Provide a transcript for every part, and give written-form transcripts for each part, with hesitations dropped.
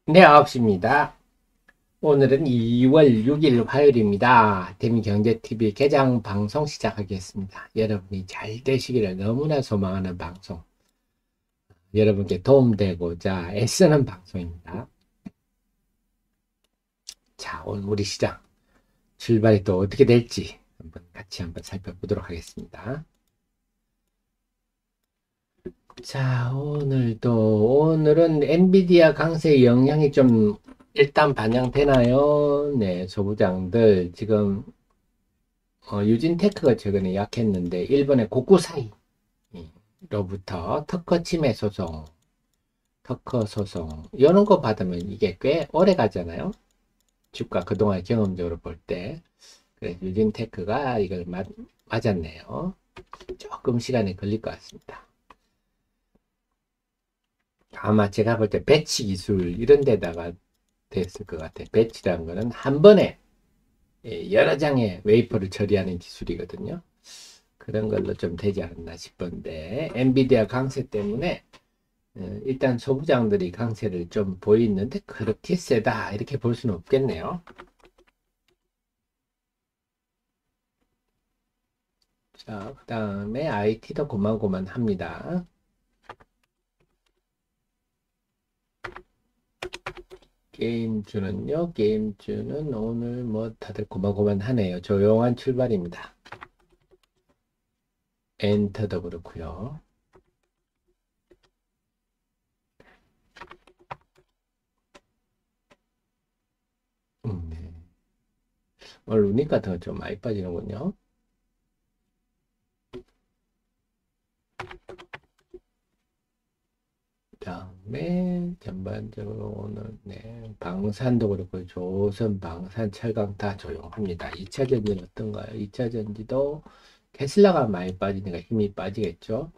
네, 9시입니다. 오늘은 2월 6일 화요일입니다. 대미경제TV 개장 방송 시작하겠습니다. 여러분이 잘 되시기를 너무나 소망하는 방송, 여러분께 도움되고자 애쓰는 방송입니다. 자, 오늘 우리 시장 출발이 또 어떻게 될지 같이 한번 살펴보도록 하겠습니다. 자, 오늘은 엔비디아 강세 영향이 좀 일단 반영되나요? 네, 소부장들 지금 유진테크가 최근에 약했는데 일본의 고쿠사이로부터 특허 침해 소송, 특허 소송 이런 거 받으면 이게 꽤 오래 가잖아요. 주가 그동안 경험적으로 볼 때. 그래서 유진테크가 이걸 맞았네요. 조금 시간이 걸릴 것 같습니다. 아마 제가 볼 때 배치 기술 이런 데다가 됐을 것 같아요. 배치라는 거는 한 번에 여러 장의 웨이퍼를 처리하는 기술이거든요. 그런 걸로 좀 되지 않았나 싶은데 엔비디아 강세 때문에 일단 소부장들이 강세를 좀 보이는데 그렇게 세다 이렇게 볼 수는 없겠네요. 자, 그 다음에 IT도 고만고만합니다. 게임주는 오늘 뭐 다들 고만고만하네요. 조용한 출발입니다. 엔터도 그렇고요. 네. 오늘 루닉 같은 거 좀 많이 빠지는군요. 다음에 전반적으로 오늘 네, 방산도 그렇고 조선, 방산, 철강 다 조용합니다. 2차 전지는 어떤가요? 2차 전지도 테슬라가 많이 빠지니까 힘이 빠지겠죠.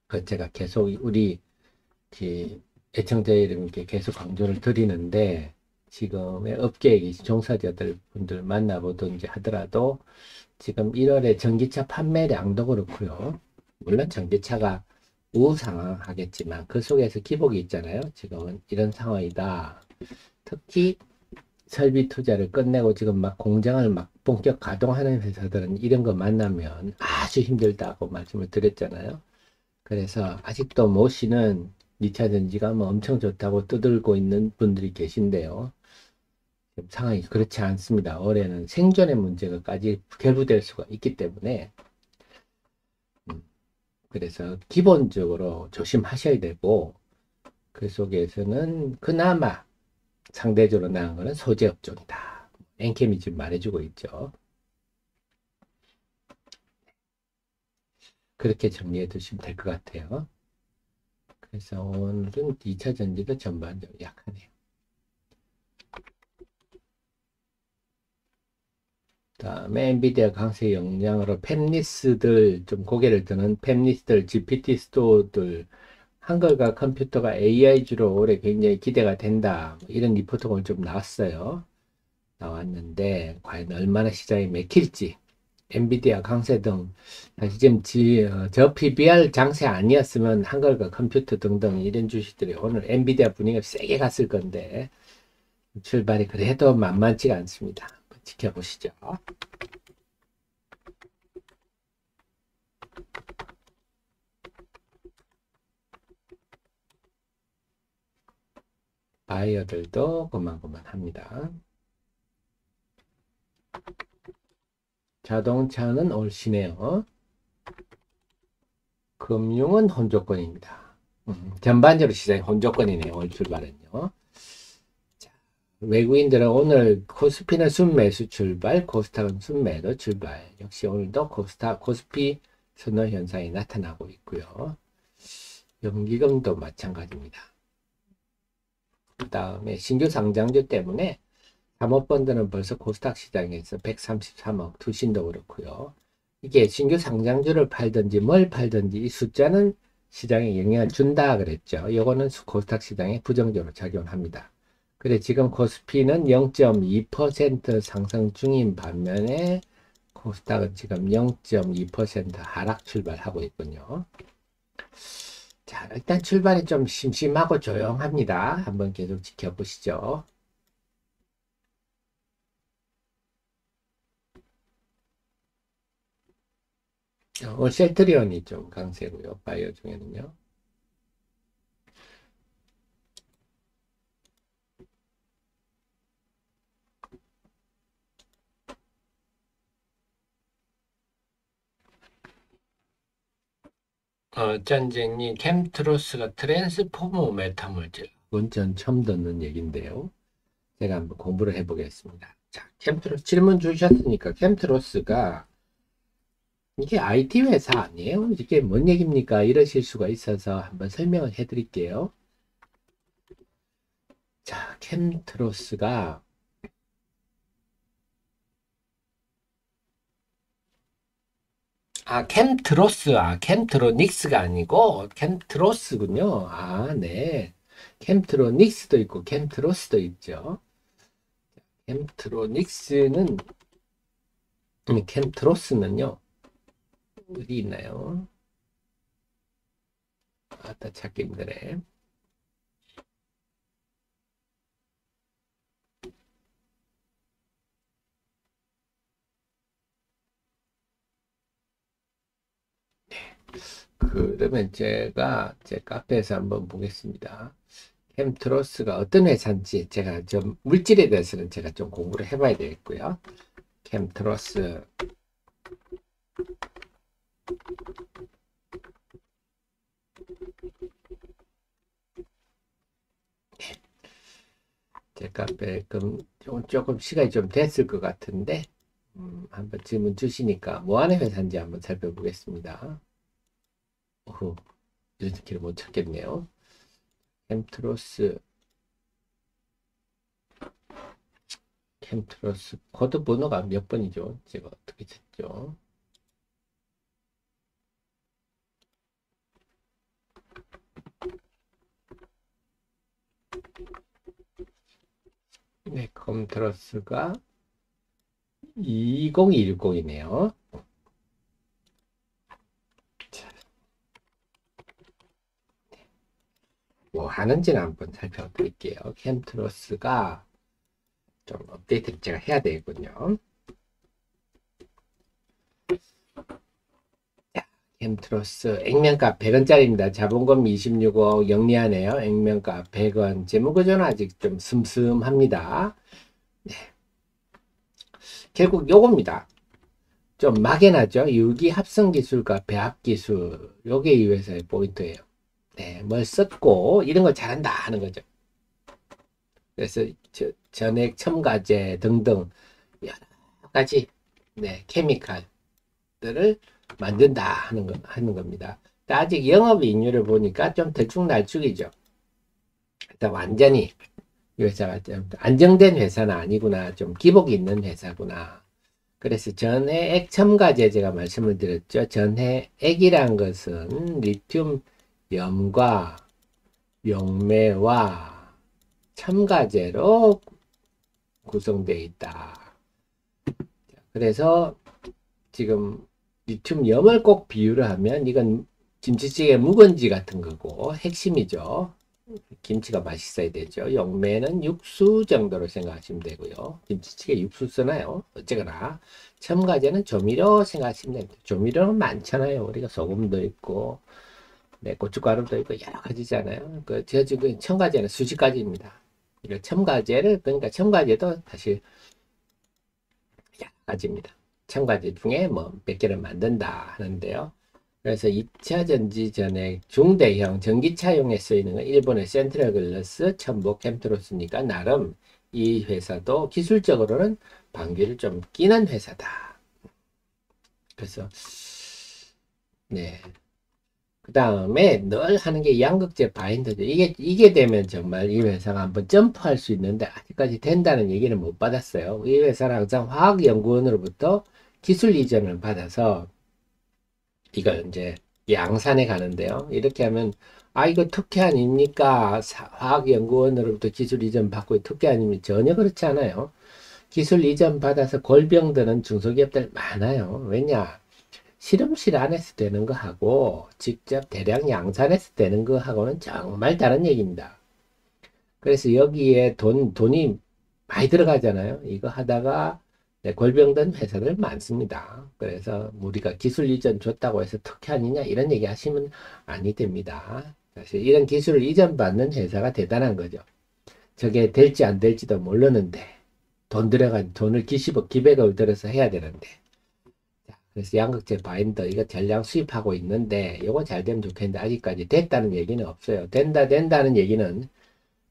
그 제가 계속 우리 그 애청자 여러분께 계속 강조를 드리는데 지금의 업계의 종사자들 분들 만나보든지 하더라도 지금 1월에 전기차 판매량도 그렇고요. 물론 전기차가 우상향하겠지만 그 속에서 기복이 있잖아요. 지금은 이런 상황이다. 특히 설비 투자를 끝내고 지금 막 공장을 막 본격 가동하는 회사들은 이런 거 만나면 아주 힘들다고 말씀을 드렸잖아요. 그래서 아직도 모시는 2차 전지가 뭐 엄청 좋다고 떠들고 있는 분들이 계신데요. 상황이 그렇지 않습니다. 올해는 생존의 문제가까지 결부될 수가 있기 때문에 그래서 기본적으로 조심하셔야 되고 그 속에서는 그나마 상대적으로 나은 거는 소재 업종이다. 엔캠이 지금 말해주고 있죠. 그렇게 정리해 두시면 될 것 같아요. 그래서 오늘은 2차 전지도 전반적으로 약하네요. 다음에 엔비디아 강세 영향으로 팹리스들 좀 고개를 드는 팹리스들 GPT 스토어들 한글과 컴퓨터가 AI주로 올해 굉장히 기대가 된다. 이런 리포트가 오늘 좀 나왔는데 과연 얼마나 시장이 맥힐지 엔비디아 강세 등 사실 지금 저 PBR 장세 아니었으면 한글과 컴퓨터 등등 이런 주식들이 오늘 엔비디아 분위기가 세게 갔을 건데 출발이 그래도 만만치가 않습니다. 지켜보시죠. 바이어들도 고만고만합니다. 자동차는 올시네요. 금융은 혼조권입니다. 전반적으로 시장이 혼조권이네요. 올 출발은요. 자, 외국인들은 오늘 코스피는 순매수 출발, 코스닥은 순매도 출발. 역시 오늘도 코스피 선호 현상이 나타나고 있고요. 연기금도 마찬가지입니다. 그 다음에 신규 상장주 때문에 사모펀드는 벌써 코스닥 시장에서 133억 투신도 그렇고요. 이게 신규 상장주를 팔든지 뭘 팔든지 이 숫자는 시장에 영향을 준다 그랬죠. 이거는 코스닥 시장에 부정적으로 작용합니다. 그래 지금 코스피는 0.2% 상승 중인 반면에 코스닥은 지금 0.2% 하락 출발하고 있군요. 자, 일단 출발이 좀 심심하고 조용합니다. 한번 계속 지켜보시죠. 셀트리온이 좀 강세고요. 바이오 중에는요. 전쟁이 캠트로스가 트랜스포머 메타물질. 그건 전 처음 듣는 얘기인데요. 제가 한번 공부를 해보겠습니다. 자, 캠트로스 질문 주셨으니까 캠트로스가 이게 IT 회사 아니에요? 이게 뭔 얘기입니까? 이러실 수가 있어서 한번 설명을 해드릴게요. 자, 캠트로스가 캠트로닉스가 아니고 캠트로스군요. 네. 캠트로닉스도 있고 캠트로스도 있죠. 캠트로닉스는 캠트로스는요. 어디 있나요? 아따 찾기 힘드네. 그러면 제가 제 카페에서 한번 보겠습니다. 캠트로스가 어떤 회사인지 제가 좀 물질에 대해서는 제가 좀 공부를 해봐야 되겠고요. 캠트로스 제 카페 조금 시간이 좀 됐을 것 같은데 한번 질문 주시니까 뭐 하는 회사인지 한번 살펴보겠습니다. 이렇게 못 찾겠네요. 캠트로스 코드 번호가 몇 번이죠? 제가 어떻게 찾죠? 네, 캠트로스가 2010이네요. 뭐 하는지는 한번 살펴드릴게요. 캠트로스가 좀 업데이트를 제가 해야 되겠군요. 캠트로스 액면가 100원짜리입니다. 자본금 26억 영리하네요. 액면가 100원. 재무구조는 아직 좀 슴슴합니다. 네. 결국 요겁니다. 좀 막연하죠. 유기합성기술과 배합기술. 요게 이 회사의 포인트예요. 네, 뭘 썼고 이런 걸 잘한다 하는 거죠. 그래서 전액 첨가제 등등 여러 가지 케미칼들을 만든다 하는 겁니다. 아직 영업이익률을 보니까 좀 들쭉날쭉이죠. 일단 완전히 이 회사가 좀 안정된 회사는 아니구나, 좀 기복이 있는 회사구나. 그래서 전해액 첨가제 제가 말씀을 드렸죠. 전해액이란 것은 리튬 염과 용매와 첨가제로 구성되어 있다. 그래서 지금 리튬염을 꼭 비유를 하면 이건 김치찌개 묵은지 같은 거고 핵심이죠. 김치가 맛있어야 되죠. 용매는 육수 정도로 생각하시면 되고요. 김치찌개 육수 쓰나요? 어쨌거나 첨가제는 조미료 생각하시면 됩니다. 조미료는 많잖아요. 우리가 소금도 있고 고춧가루도 있고 여러 가지잖아요. 저 지금 첨가제는 수십 가지입니다. 이거 첨가제를 그러니까 첨가제도 사실 여러 가지입니다. 첨가제 중에 뭐 몇 개를 만든다 하는데요. 그래서 2차 전지 전에 중대형 전기차용에 쓰이는 건 일본의 센트럴 글라스, 첨보, 캠트로스니까 나름 이 회사도 기술적으로는 방귀를 좀 끼는 회사다. 그래서 그 다음에 늘 하는 게 양극재 바인더죠. 이게 되면 정말 이 회사가 한번 점프할 수 있는데 아직까지 된다는 얘기는 못 받았어요. 이 회사는 항상 화학연구원으로부터 기술 이전을 받아서 이걸 이제 양산에 가는데요. 이렇게 하면 이거 특혜 아닙니까? 화학연구원으로부터 기술 이전 받고 특혜 아닙니까? 전혀 그렇지 않아요. 기술 이전 받아서 골병 드는 중소기업들 많아요. 왜냐? 실험실 안에서 되는 거하고 직접 대량 양산해서 되는 거하고는 정말 다른 얘기입니다. 그래서 여기에 돈이 많이 들어가잖아요. 이거 하다가 네, 골병든 회사들 많습니다. 그래서 우리가 기술 이전 줬다고 해서 특혜 아니냐 이런 얘기 하시면 아니 됩니다. 사실 이런 기술을 이전받는 회사가 대단한 거죠. 저게 될지 안 될지도 모르는데 돈을 기백을 들여서 해야 되는데 그래서 양극재 바인더 이거 전량 수입하고 있는데 이거 잘 되면 좋겠는데 아직까지 됐다는 얘기는 없어요. 된다는 얘기는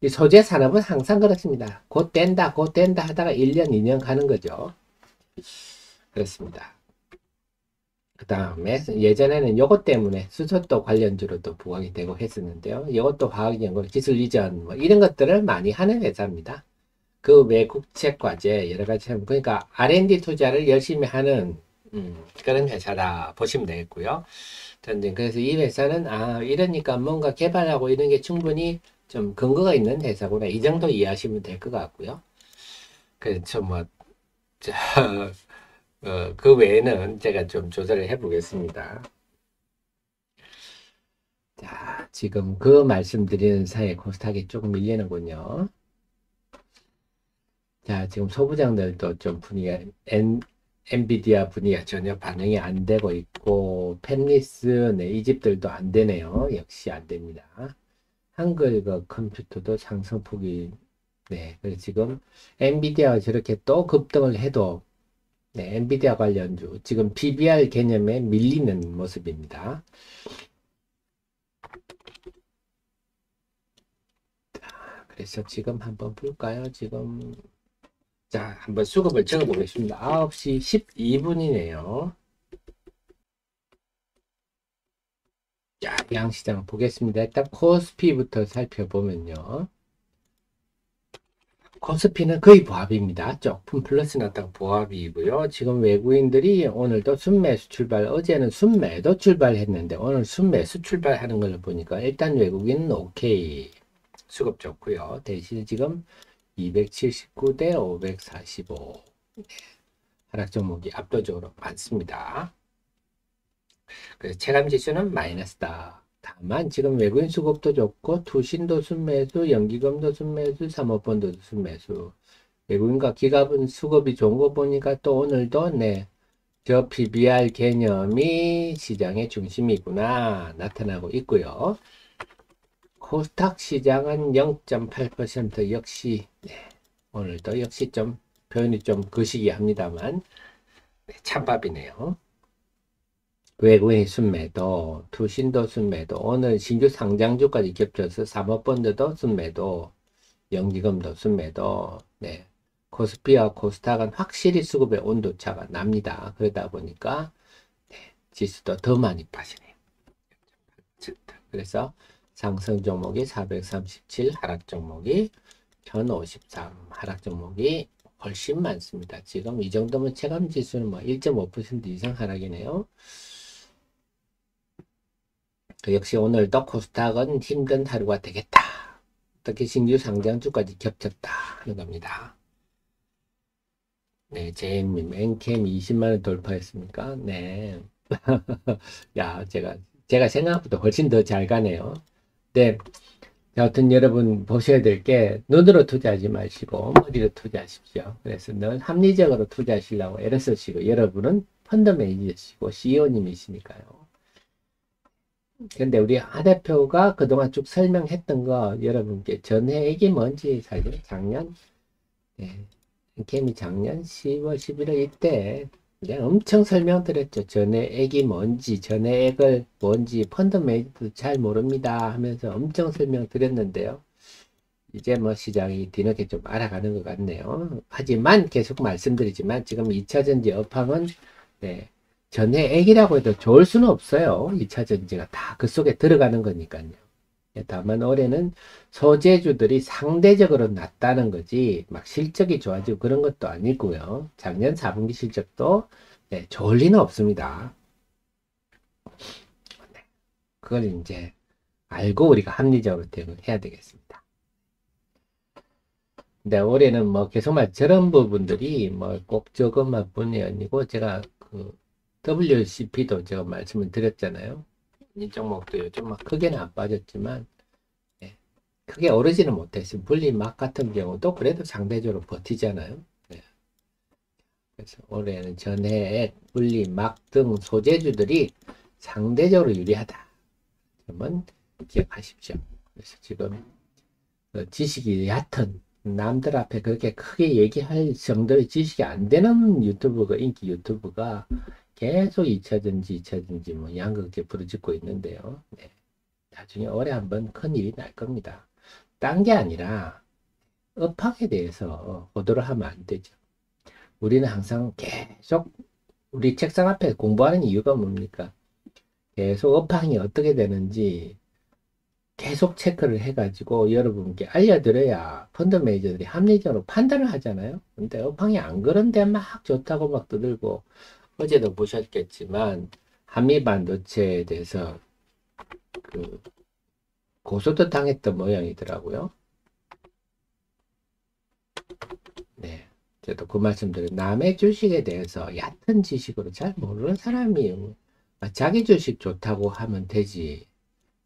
이 소재 산업은 항상 그렇습니다. 곧 된다 하다가 1년, 2년 가는 거죠. 그렇습니다. 그 다음에 예전에는 요것 때문에 수소도 관련주로도 부각이 되고 했었는데요. 이것도 화학연구, 기술 이전 뭐 이런 것들을 많이 하는 회사입니다. 그 외 국책 과제 여러 가지 그러니까 R&D 투자를 열심히 하는 그런 회사라 보시면 되겠고요. 그래서 이 회사는 이러니까 뭔가 개발하고 이런 게 충분히 좀 근거가 있는 회사구나 이 정도 이해하시면 될 것 같고요. 그래서 뭐 그 외에는 제가 좀 조사를 해보겠습니다. 자, 지금 그 말씀드리는 사이에 코스닥이 조금 밀리는군요. 자, 지금 소부장들도 좀 엔비디아 분위기가 전혀 반응이 안 되고 있고, 펜리스, 네, 이 집들도 안 되네요. 역시 안 됩니다. 한글과 컴퓨터도 상승폭이, 네, 그래서 지금 엔비디아가 저렇게 또 급등을 해도, 네, 엔비디아 관련주, 지금 PBR 개념에 밀리는 모습입니다. 그래서 지금 한번 볼까요? 지금 자 한번 수급을 적어 보겠습니다. 9시 12분이네요. 자, 양시장 보겠습니다. 일단 코스피부터 살펴보면요. 코스피는 거의 보합입니다. 조금 플러스 났다가 보합이고요. 지금 외국인들이 오늘도 순매수 출발, 어제는 순매도 출발했는데 오늘 순매수 출발하는 걸로 보니까 일단 외국인은 오케이. 수급 좋고요. 대신 지금 279대 545 하락 종목이 압도적으로 많습니다. 그래서 체감 지수는 마이너스다. 다만 지금 외국인 수급도 좋고 투신도 순매수, 연기금도 순매수, 사모펀드도 순매수. 외국인과 기갑은 수급이 좋은 거 보니까 또 오늘도 네, 저 PBR 개념이 시장의 중심이구나 나타나고 있고요. 코스닥 시장은 0.8% 역시 네, 오늘도 역시 좀 표현이 좀 거시기 합니다만 네, 찬밥이네요. 외국인 순매도, 투신도 순매도, 오늘 신규 상장주까지 겹쳐서 사모펀드도 순매도, 연기금도 순매도, 네. 코스피와 코스닥은 확실히 수급의 온도차가 납니다. 그러다 보니까 네, 지수도 더 많이 빠지네요. 그래서 상승 종목이 437, 하락 종목이 1053, 하락 종목이 훨씬 많습니다. 지금 이 정도면 체감 지수는 뭐 1.5% 이상 하락이네요. 역시 오늘도 코스닥은 힘든 하루가 되겠다. 특히 신규 상장주까지 겹쳤다 하는 겁니다. 네, 제임님, 엔캠 20만원 돌파했습니까? 네. 야, 제가 생각보다 훨씬 더 잘 가네요. 네. 여하튼 여러분 보셔야 될 게 눈으로 투자하지 마시고 머리로 투자하십시오. 그래서 늘 합리적으로 투자하시려고 애를 쓰시고 여러분은 펀드 매니저시고 CEO님이시니까요. 근데 우리 하 대표가 그동안 쭉 설명했던 거 여러분께 전해액이 뭔지 사실 작년 네, 개미 작년 10월 11월 이때 내가 엄청 설명드렸죠. 전해액이 뭔지 전해액을 뭔지 펀드 매니저도 잘 모릅니다 하면서 엄청 설명드렸는데요. 이제 뭐 시장이 뒤늦게 좀 알아가는 것 같네요. 하지만 계속 말씀드리지만 지금 2차전지 업황은 네, 전해액이라고 해도 좋을 수는 없어요. 2차전지가 다 그 속에 들어가는 거니까요. 다만 올해는 소재주들이 상대적으로 낮다는 거지 막 실적이 좋아지고 그런 것도 아니고요. 작년 4분기 실적도 네, 좋을 리는 없습니다. 네, 그걸 이제 알고 우리가 합리적으로 대응해야 되겠습니다. 근데 올해는 뭐 계속 말 저런 부분들이 뭐 꼭 저것만 뿐이 아니고 제가 그 WCP도 제가 말씀을 드렸잖아요. 이 종목도 요즘 막 크게는 안 빠졌지만, 예, 크게 오르지는 못했어요. 물리막 같은 경우도 그래도 상대적으로 버티잖아요. 예, 그래서 올해는 전해액, 물리막 등 소재주들이 상대적으로 유리하다. 그러면 기억하십시오. 그래서 지금 지식이 얕은 남들 앞에 그렇게 크게 얘기할 정도의 지식이 안 되는 유튜브가 인기 유튜브가 계속 2차전지 2차전지 뭐 양극재 부르짖고 있는데요. 네. 나중에 올해 한번 큰 일이 날 겁니다. 딴 게 아니라 업황에 대해서 보도를 하면 안 되죠. 우리는 항상 계속 우리 책상 앞에 공부하는 이유가 뭡니까? 계속 업황이 어떻게 되는지 계속 체크를 해가지고 여러분께 알려드려야 펀드 매니저들이 합리적으로 판단을 하잖아요. 근데 업황이 안 그런데 막 좋다고 막 떠들고, 어제도 보셨겠지만 한미 반도체에 대해서 그 고소도 당했던 모양이더라고요. 네, 저도 그 말씀드려요. 남의 주식에 대해서 얕은 지식으로 잘 모르는 사람이 자기 주식 좋다고 하면 되지.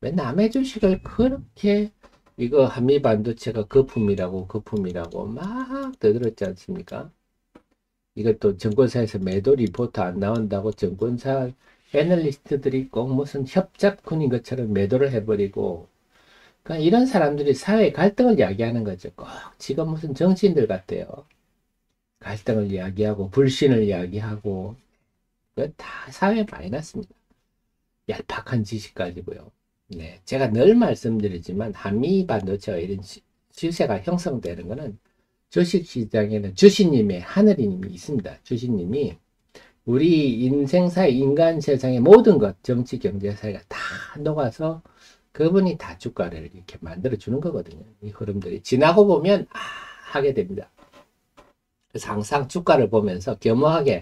왜 남의 주식을 그렇게 이거 한미 반도체가 거품이라고 막 떠들었지 않습니까? 이것도 증권사에서 매도 리포트 안 나온다고 증권사 애널리스트들이 꼭 무슨 협작꾼인 것처럼 매도를 해버리고, 그러니까 이런 사람들이 사회 갈등을 이야기하는 거죠. 꼭 지금 무슨 정치인들 같대요. 갈등을 이야기하고 불신을 이야기하고, 그 다 사회 마이너스입니다. 얄팍한 지식 가지고요. 네, 제가 늘 말씀드리지만 한미 반도체가 이런 시세가 형성되는 것은 주식시장에는 주식님의 하늘이님이 있습니다. 주식님이 우리 인생사의 인간 세상의 모든 것, 정치, 경제, 사회가 다 녹아서 그분이 다 주가를 이렇게 만들어 주는 거거든요. 이 흐름들이 지나고 보면 하게 됩니다. 그래서 항상 주가를 보면서 겸허하게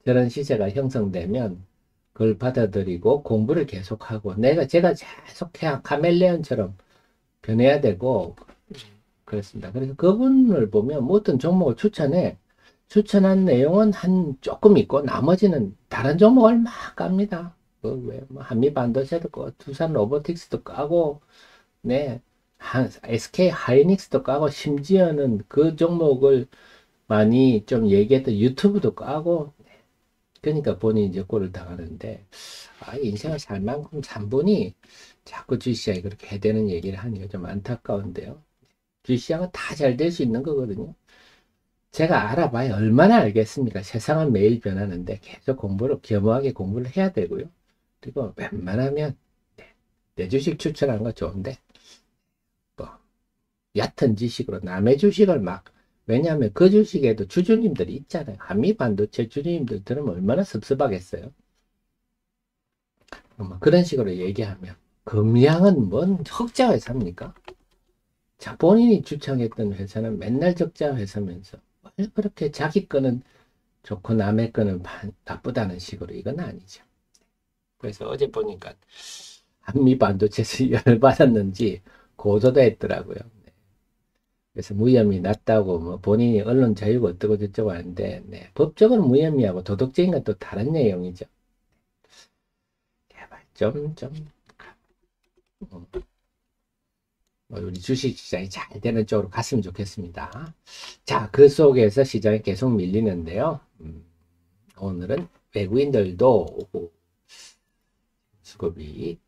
저런 시세가 형성되면 그걸 받아들이고 공부를 계속하고 제가 계속 그냥 카멜레온처럼 변해야 되고 그렇습니다. 그래서 그분을 보면 어떤 종목을 추천한 내용은 한 조금 있고 나머지는 다른 종목을 막 깝니다. 뭐 한미 반도체도 까고 두산 로보틱스도 까고 네, SK 하이닉스도 까고 심지어는 그 종목을 많이 좀 얘기했던 유튜브도 까고 그러니까 본인이 이제 꼴을 당하는데 인생을 살 만큼 산 분이 자꾸 주식시장에 그렇게 해대는 얘기를 하니까 좀 안타까운데요. 주식시장은 다 잘 될 수 있는 거거든요. 제가 알아봐야 얼마나 알겠습니까? 세상은 매일 변하는데 계속 겸허하게 공부를 해야 되고요. 그리고 웬만하면 내 주식 추천하는 거 좋은데 뭐 얕은 지식으로 남의 주식을 막, 왜냐하면 그 주식에도 주주님들이 있잖아요. 한미 반도체 주주님들 들으면 얼마나 섭섭하겠어요. 그런 식으로 얘기하면 금양은 뭔 흑자 회사입니까? 자, 본인이 주창했던 회사는 맨날 적자 회사면서 왜 그렇게 자기 거는 좋고 남의 거는 나쁘다는 식으로, 이건 아니죠. 그래서 어제 보니까 한미 반도체에서 열받았는지 고소도 했더라고요. 그래서 무혐의 낮다고 뭐 본인이 언론 자유가 어떻고 저쩌고 하는데, 네, 법적으로 무혐의하고 도덕적인 건 또 다른 내용이죠. 제발 우리 주식 시장이 잘 되는 쪽으로 갔으면 좋겠습니다. 자, 그 속에서 시장이 계속 밀리는데요. 오늘은 외국인들도 수급이,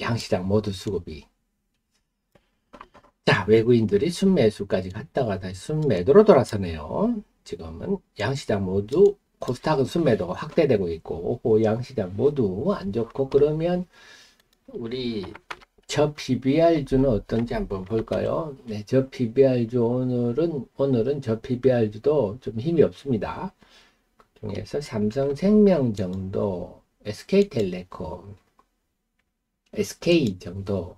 양시장 모두 수급이, 자, 외국인들이 순매수까지 갔다가 다시 순매도로 돌아서네요. 지금은 양시장 모두, 코스닥은 순매도가 확대되고 있고 양시장 모두 안 좋고, 그러면 우리 저 PBR주는 어떤지 한번 볼까요? 네, 저 PBR주 오늘은 저 PBR주도 좀 힘이 없습니다. 그 중에서 삼성생명 정도, SK텔레콤, SK 정도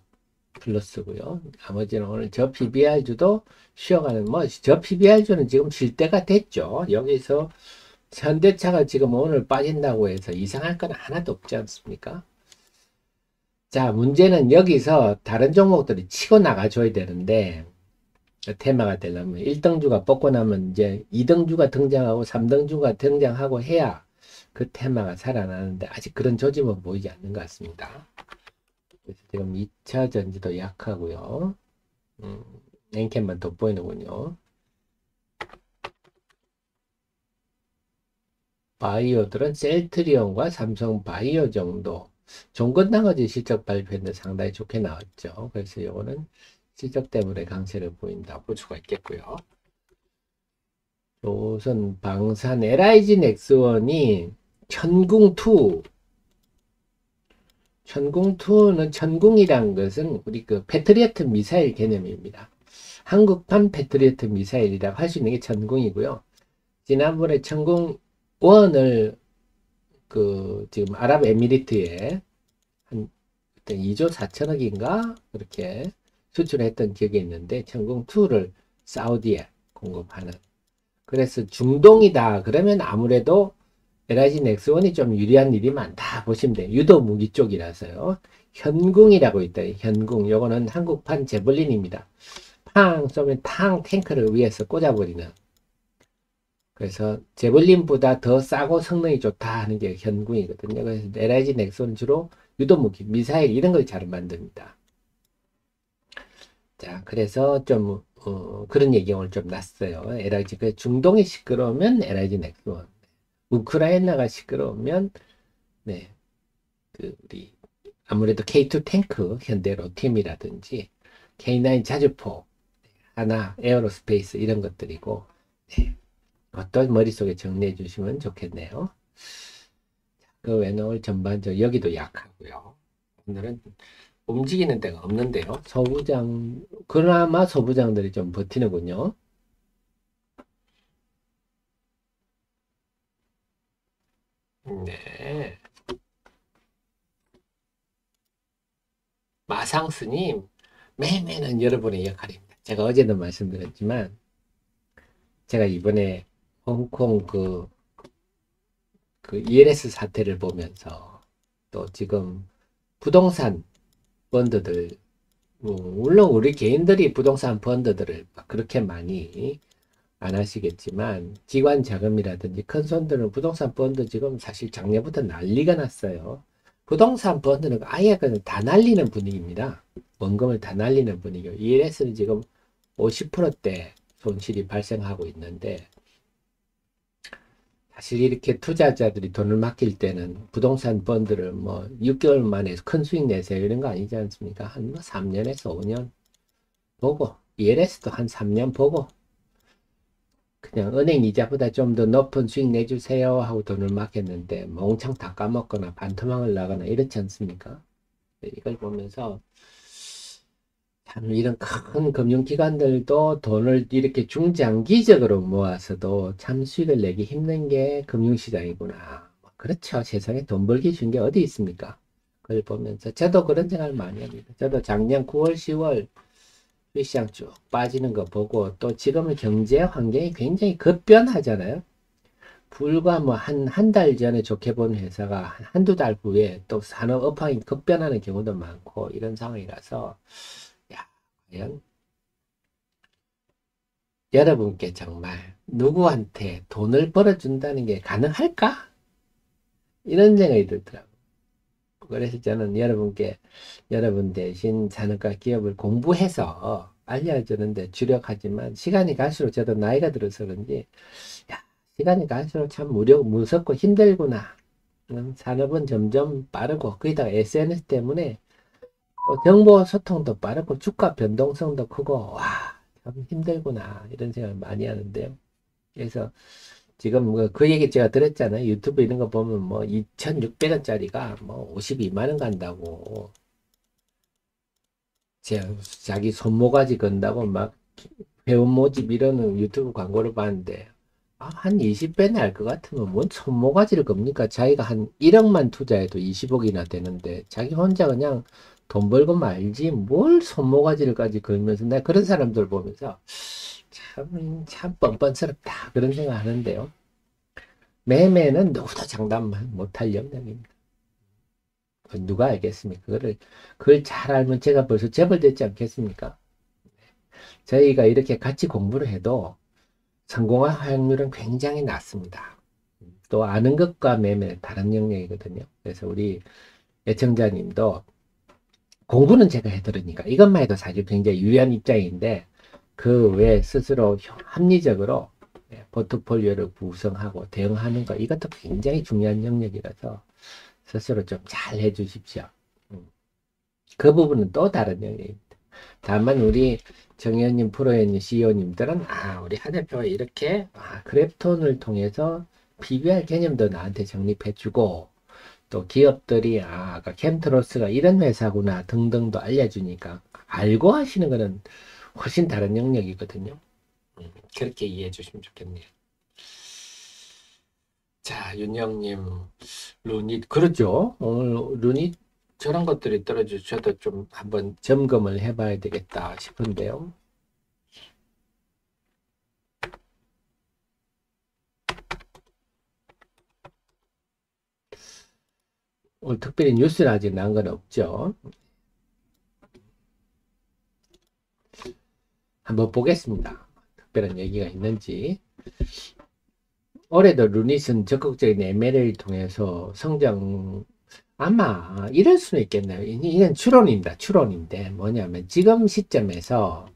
플러스고요. 나머지는 오늘 저 PBR주도 쉬어가는, 저 PBR주는 지금 질 때가 됐죠. 여기서 현대차가 지금 오늘 빠진다고 해서 이상할 건 하나도 없지 않습니까? 자, 문제는 여기서 다른 종목들이 치고 나가줘야 되는데, 테마가 되려면 1등주가 뽑고 나면 이제 2등주가 등장하고 3등주가 등장하고 해야 그 테마가 살아나는데 아직 그런 조짐은 보이지 않는 것 같습니다. 그래서 지금 2차 전지도 약하고요. 엔캔만 돋보이는군요. 바이오들은 셀트리온과 삼성 바이오 정도. 종근당어지 실적 발표했는데 상당히 좋게 나왔죠. 그래서 이거는 실적 때문에 강세를 보인다 볼 수가 있겠고요. 조선 방산 LIG 넥스원이 천궁2. 천궁2는 천궁이란 것은 우리 그 패트리어트 미사일 개념입니다. 한국판 패트리어트 미사일이라고 할 수 있는 게 천궁이고요. 지난번에 천궁1을 그 지금 아랍에미리트에 한 2조 4천억인가 그렇게 수출했던 기억이 있는데 천궁2를 사우디에 공급하는. 그래서 중동이다 그러면 아무래도 LIG 넥스원이 좀 유리한 일이 많다 보시면 돼요. 유도 무기 쪽이라서요. 현궁이라고 있다. 현궁. 요거는 한국판 제블린입니다. 팡 쏘면 탕 탱크를 위에서 꽂아버리는. 그래서 제블린보다 더 싸고 성능이 좋다 하는 게 현궁이거든요. 그래서 LIG 넥스원은 주로 유도무기, 미사일 이런 걸 잘 만듭니다. 자, 그래서 좀 그런 얘기 오늘 좀 났어요. LIG 그 중동이 시끄러우면 LIG 넥스원, 우크라이나가 시끄러우면 네, 그 우리 아무래도 K2 탱크 현대 로팀이라든지 K9 자주포, 하나 에어로스페이스 이런 것들이고 네, 어떤 머릿속에 정리해 주시면 좋겠네요. 그 외에 오늘 전반적으로 여기도 약하고요. 오늘은 움직이는 데가 없는데요. 소부장, 그나마 소부장들이 좀 버티는군요. 네. 마상스님, 매매는 여러분의 역할입니다. 제가 어제도 말씀드렸지만, 제가 이번에 홍콩 그 ELS 사태를 보면서 또 지금 부동산 펀드들, 물론 우리 개인들이 부동산 펀드들을 그렇게 많이 안 하시겠지만 기관 자금이라든지 큰 손들은 부동산 펀드 지금 사실 작년부터 난리가 났어요. 부동산 펀드는 아예 그냥 다 날리는 분위기입니다. 원금을 다 날리는 분위기요. ELS는 지금 50%대 손실이 발생하고 있는데 사실 이렇게 투자자들이 돈을 맡길 때는 부동산 펀드를 뭐 6개월 만에 큰 수익 내세요 이런 거 아니지 않습니까? 한 뭐 3년에서 5년 보고 ELS도 한 3년 보고 그냥 은행 이자보다 좀 더 높은 수익 내주세요 하고 돈을 맡겼는데 몽창 다 까먹거나 반토막을 나거나 이렇지 않습니까? 이걸 보면서 참 이런 큰 금융기관들도 돈을 이렇게 중장기적으로 모아서도 참 수익을 내기 힘든 게 금융시장이구나. 그렇죠. 세상에 돈 벌기 쉬운 게 어디 있습니까? 그걸 보면서 저도 그런 생각을 많이 합니다. 저도 작년 9월, 10월 시장 쭉 빠지는 거 보고 또 지금은 경제 환경이 굉장히 급변하잖아요. 불과 뭐 한 달 전에 좋게 본 회사가 한두 달 후에 또 산업 업황이 급변하는 경우도 많고 이런 상황이라서 야, 과연 여러분께 정말 누구한테 돈을 벌어준다는 게 가능할까? 이런 생각이 들더라고요. 그래서 저는 여러분께 여러분 대신 산업과 기업을 공부해서 알려주는데 주력하지만 시간이 갈수록 저도 나이가 들어서 그런지 야, 시간이 갈수록 참 무섭고 힘들구나. 산업은 점점 빠르고 거기다가 SNS 때문에 정보 소통도 빠르고 주가 변동성도 크고 와, 참 힘들구나 이런 생각을 많이 하는데요. 그래서 지금 그 얘기 제가 들었잖아요. 유튜브 이런 거 보면 뭐 2,600원짜리가 뭐 52만 원 간다고 자기 손모가지 건다고 막 회원 모집 이러는 유튜브 광고를 봤는데 한 20배 날 것 같으면 뭔 손모가지를 겁니까? 자기가 한 1억만 투자해도 20억이나 되는데 자기 혼자 그냥 돈 벌고 말지 뭘 손모가지를까지 걸면서 내가 그런 사람들 보면서 참 뻔뻔스럽다 그런 생각 하는데요. 매매는 누구도 장담 못할 영역입니다. 누가 알겠습니까? 그걸 잘 알면 제가 벌써 재벌됐지 않겠습니까? 저희가 이렇게 같이 공부를 해도 성공할 확률은 굉장히 낮습니다. 또 아는 것과 매매는 다른 영역이거든요. 그래서 우리 애청자님도 공부는 제가 해드리니까 이것만 해도 사실 굉장히 유리한 입장인데 그 외에 스스로 합리적으로 포트폴리오를 구성하고 대응하는 거 이것도 굉장히 중요한 영역이라서 스스로 좀 잘 해주십시오. 그 부분은 또 다른 영역입니다. 다만 우리 정의원님, 프로연님, CEO님들은 우리 하 대표가 이렇게 그래프톤을 통해서 PBR 개념도 나한테 정립해주고 또 기업들이 아까 캠트로스가 이런 회사구나 등등도 알려주니까 알고 하시는 거는 훨씬 다른 영역이거든요. 그렇게 이해해 주시면 좋겠네요. 자, 윤영님, 루닛, 그렇죠. 오늘 루닛 저런 것들이 떨어지셔도 좀 한번 점검을 해봐야 되겠다 싶은데요. 오늘 특별히 뉴스는 아직 난 건 없죠. 한번 보겠습니다. 특별한 얘기가 있는지. 올해도 루닛은 적극적인 M&A를 통해서 성장, 아마 이럴 수는 있겠네요. 이건 추론입니다. 추론인데 뭐냐면 지금 시점에서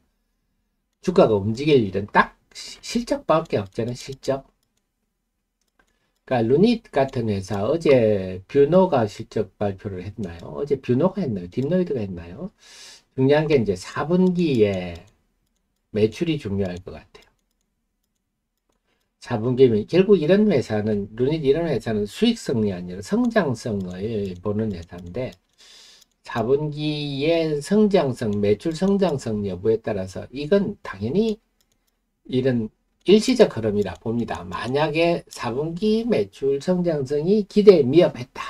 주가가 움직일 일은 딱 실적밖에 없잖아요. 실적. 그러니까 루닛 같은 회사 어제 뷰노가 실적 발표를 했나요? 어제 뷰노가 했나요? 딥노이드가 했나요? 중요한 게 이제 4분기에 매출이 중요할 것 같아요. 4분기면 결국 이런 회사는 루닛 이런 회사는 수익성이 아니라 성장성을 보는 회사인데 4분기의 성장성, 매출 성장성 여부에 따라서 이건 당연히 이런 일시적 흐름이라 봅니다. 만약에 4분기 매출 성장성이 기대에 미흡했다.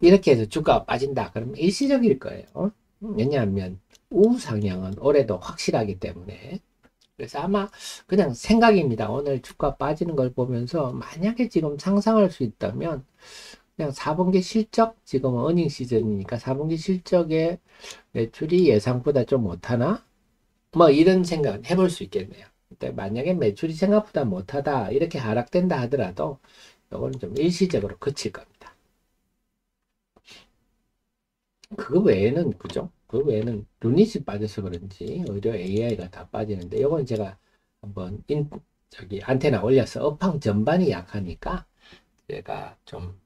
이렇게 해서 주가가 빠진다. 그러면 일시적일 거예요. 왜냐하면 우상향은 올해도 확실하기 때문에. 그래서 아마 그냥 생각입니다. 오늘 주가 빠지는 걸 보면서 만약에 지금 상상할 수 있다면 그냥 4분기 실적, 지금 어닝 시즌이니까 4분기 실적의 매출이 예상보다 좀 못하나? 뭐 이런 생각은 해볼 수 있겠네요. 근데 만약에 매출이 생각보다 못하다 이렇게 하락된다 하더라도 이거는 좀 일시적으로 그칠 겁니다. 그 외에는 그죠? 그 외에는 루닛이 빠져서 그런지 오히려 AI가 다 빠지는데 이건 제가 한번 저기 안테나 올려서 업황 전반이 약하니까 제가 좀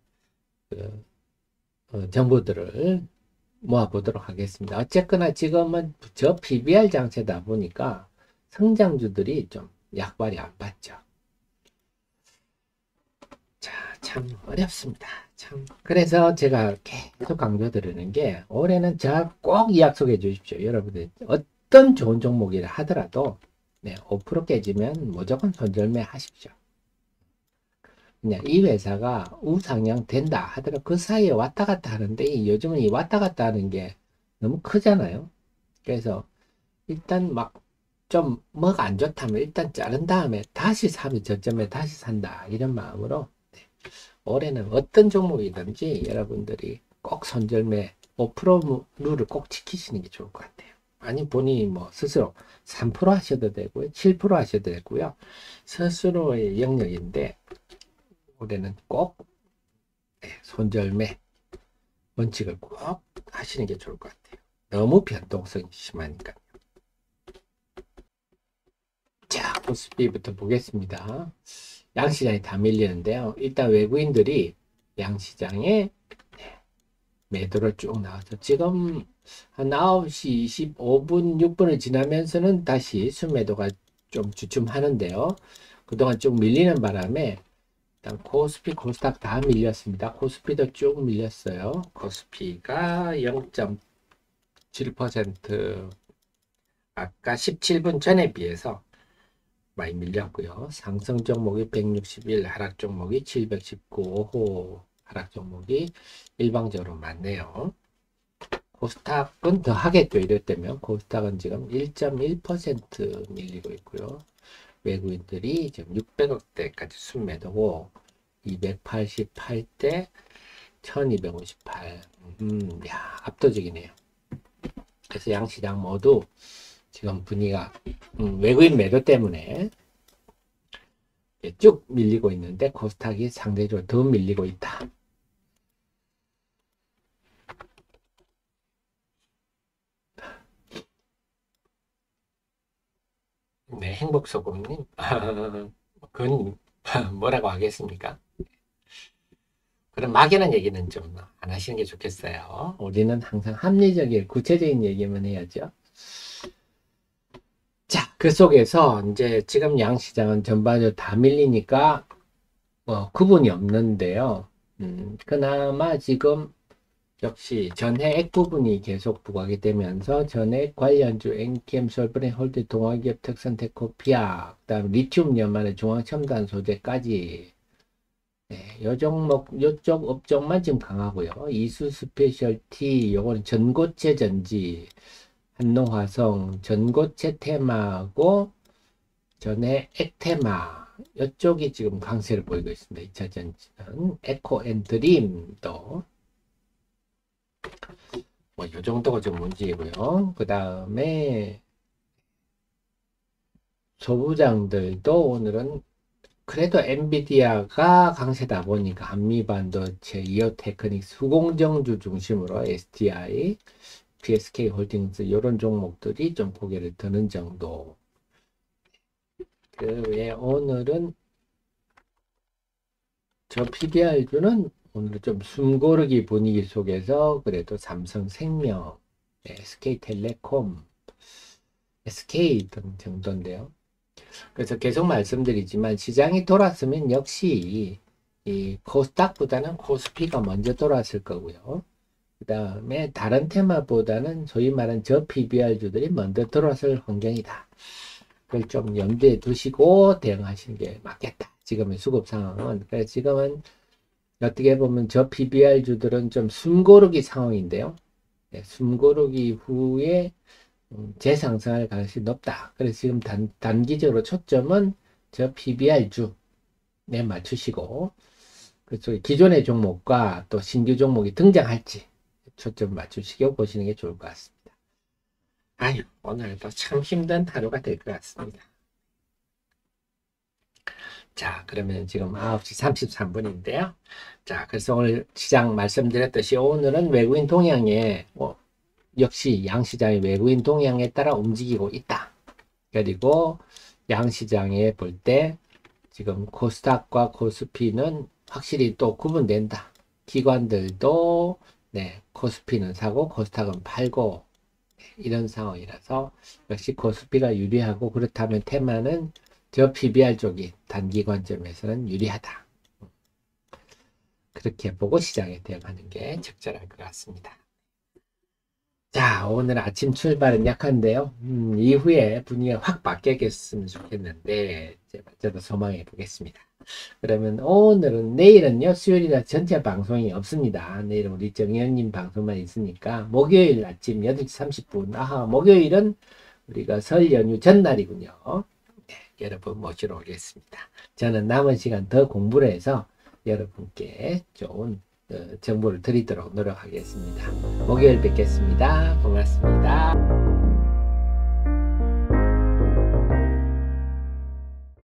그, 정보들을 모아보도록 하겠습니다. 어쨌거나 지금은 저 PBR 장세다 보니까 성장주들이 좀 약발이 안 받죠. 자, 참 어렵습니다. 참. 그래서 제가 계속 강조드리는 게 올해는 자 꼭 이 약속해 주십시오. 여러분들 어떤 좋은 종목이라 하더라도 5% 깨지면 무조건 손절매 하십시오. 그냥 이 회사가 우상향 된다 하더라도 그 사이에 왔다 갔다 하는데 요즘은 이 왔다 갔다 하는 게 너무 크잖아요. 그래서 일단 막 좀 뭐가 안 좋다면 일단 자른 다음에 다시 사면 저점에 다시 산다 이런 마음으로 올해는 어떤 종목이든지 여러분들이 꼭 손절매 5% 룰을 꼭 지키시는 게 좋을 것 같아요. 아니 본인이 뭐 스스로 3% 하셔도 되고요. 7% 하셔도 되고요. 스스로의 영역인데 올해는 꼭 손절매 원칙을 꼭 하시는 게 좋을 것 같아요. 너무 변동성이 심하니까. 자, 코스피부터 보겠습니다. 양시장이 다 밀리는데요. 일단 외국인들이 양시장에 매도를 쭉 나와서 지금 한 9시 25분, 6분을 지나면서는 다시 순매도가 좀 주춤하는데요. 그동안 쭉 밀리는 바람에 일단 코스피, 코스닥 다 밀렸습니다. 코스피도 쭉 밀렸어요. 코스피가 0.7% 아까 17분 전에 비해서 많이 밀렸고요. 상승 종목이 161, 하락 종목이 719, 오호 하락 종목이 일방적으로 많네요. 코스닥은 더 하겠죠. 이럴 때면 코스닥은 지금 1.1% 밀리고 있고요. 외국인들이 지금 600억대까지 순매도고 288대 1258. 야, 압도적이네요. 그래서 양시장 모두 지금 분위기가 외국인 매도 때문에 쭉 밀리고 있는데 코스닥이 상대적으로 더 밀리고 있다. 네, 행복소금님. 그건 뭐라고 하겠습니까? 그런 막연한 얘기는 좀 안 하시는 게 좋겠어요. 우리는 항상 합리적인 구체적인 얘기만 해야죠. 자, 그 속에서 이제 지금 양시장은 전반적으로 다 밀리니까 뭐 구분이 없는데요. 그나마 지금 역시 전해액 부분이 계속 부각이 되면서 전해액 관련주 엔캠, 솔브렌, 홀드, 동아기업, 특선, 테코피아, 그다음 리튬 연만의 중앙첨단 소재까지 요 종목, 요쪽 업종만 지금 강하고요. 이수 스페셜티, 요거는 전고체 전지, 한농화성, 전고체 테마하고 전에 액테마, 요쪽이 지금 강세를 보이고 있습니다. 2차 전지는 에코앤드림도 뭐 요 정도가 좀 문제이고요. 그 다음에 소부장들도 오늘은 그래도 엔비디아가 강세다 보니까 한미반도체, 이오테크닉스, 후공정주 중심으로 STI, PSK 홀딩스 이런 종목들이 좀 고개를 드는 정도. 그 외에 오늘은 저 PBR주는 오늘 좀 숨고르기 분위기 속에서 그래도 삼성생명, SK텔레콤, SK 정도인데요. 그래서 계속 말씀드리지만 시장이 돌았으면 역시 이 코스닥보다는 코스피가 먼저 돌았을 거고요. 그 다음에 다른 테마보다는 소위 말하는 저 PBR주들이 먼저 들어설 환경이다. 그걸 좀 염두에 두시고 대응하시는 게 맞겠다. 지금의 수급 상황은. 그래서 지금은 어떻게 보면 저 PBR주들은 좀 숨고르기 상황인데요. 네, 숨고르기 후에 재상승할 가능성이 높다. 그래서 지금 단기적으로 초점은 저 PBR주에 맞추시고 그래서 기존의 종목과 또 신규 종목이 등장할지 초점 맞추시고 보시는 게 좋을 것 같습니다. 아유, 오늘도 참 힘든 하루가 될 것 같습니다. 자, 그러면 지금 9시 33분인데요. 자, 그래서 오늘 시장 말씀드렸듯이 오늘은 외국인 동향에 역시 양시장의 외국인 동향에 따라 움직이고 있다. 그리고 양시장에 볼 때 지금 코스닥과 코스피는 확실히 또 구분된다. 기관들도 코스피는 사고 코스닥은 팔고 이런 상황이라서 역시 코스피가 유리하고 그렇다면 테마는 저 PBR 쪽이 단기 관점에서는 유리하다. 그렇게 보고 시장에 대응하는 게 적절할 것 같습니다. 자, 오늘 아침 출발은 약한데요. 이후에 분위기가 확 바뀌었으면 좋겠는데 저도 소망해 보겠습니다. 그러면 오늘은 내일은요 수요일이라 전체 방송이 없습니다. 내일은 우리 정의원님 방송만 있으니까 목요일 아침 8시 30분 목요일은 우리가 설 연휴 전날이군요. 네, 여러분 모시러 오겠습니다. 저는 남은 시간 더 공부를 해서 여러분께 좋은 정보를 드리도록 노력하겠습니다. 목요일 뵙겠습니다. 고맙습니다.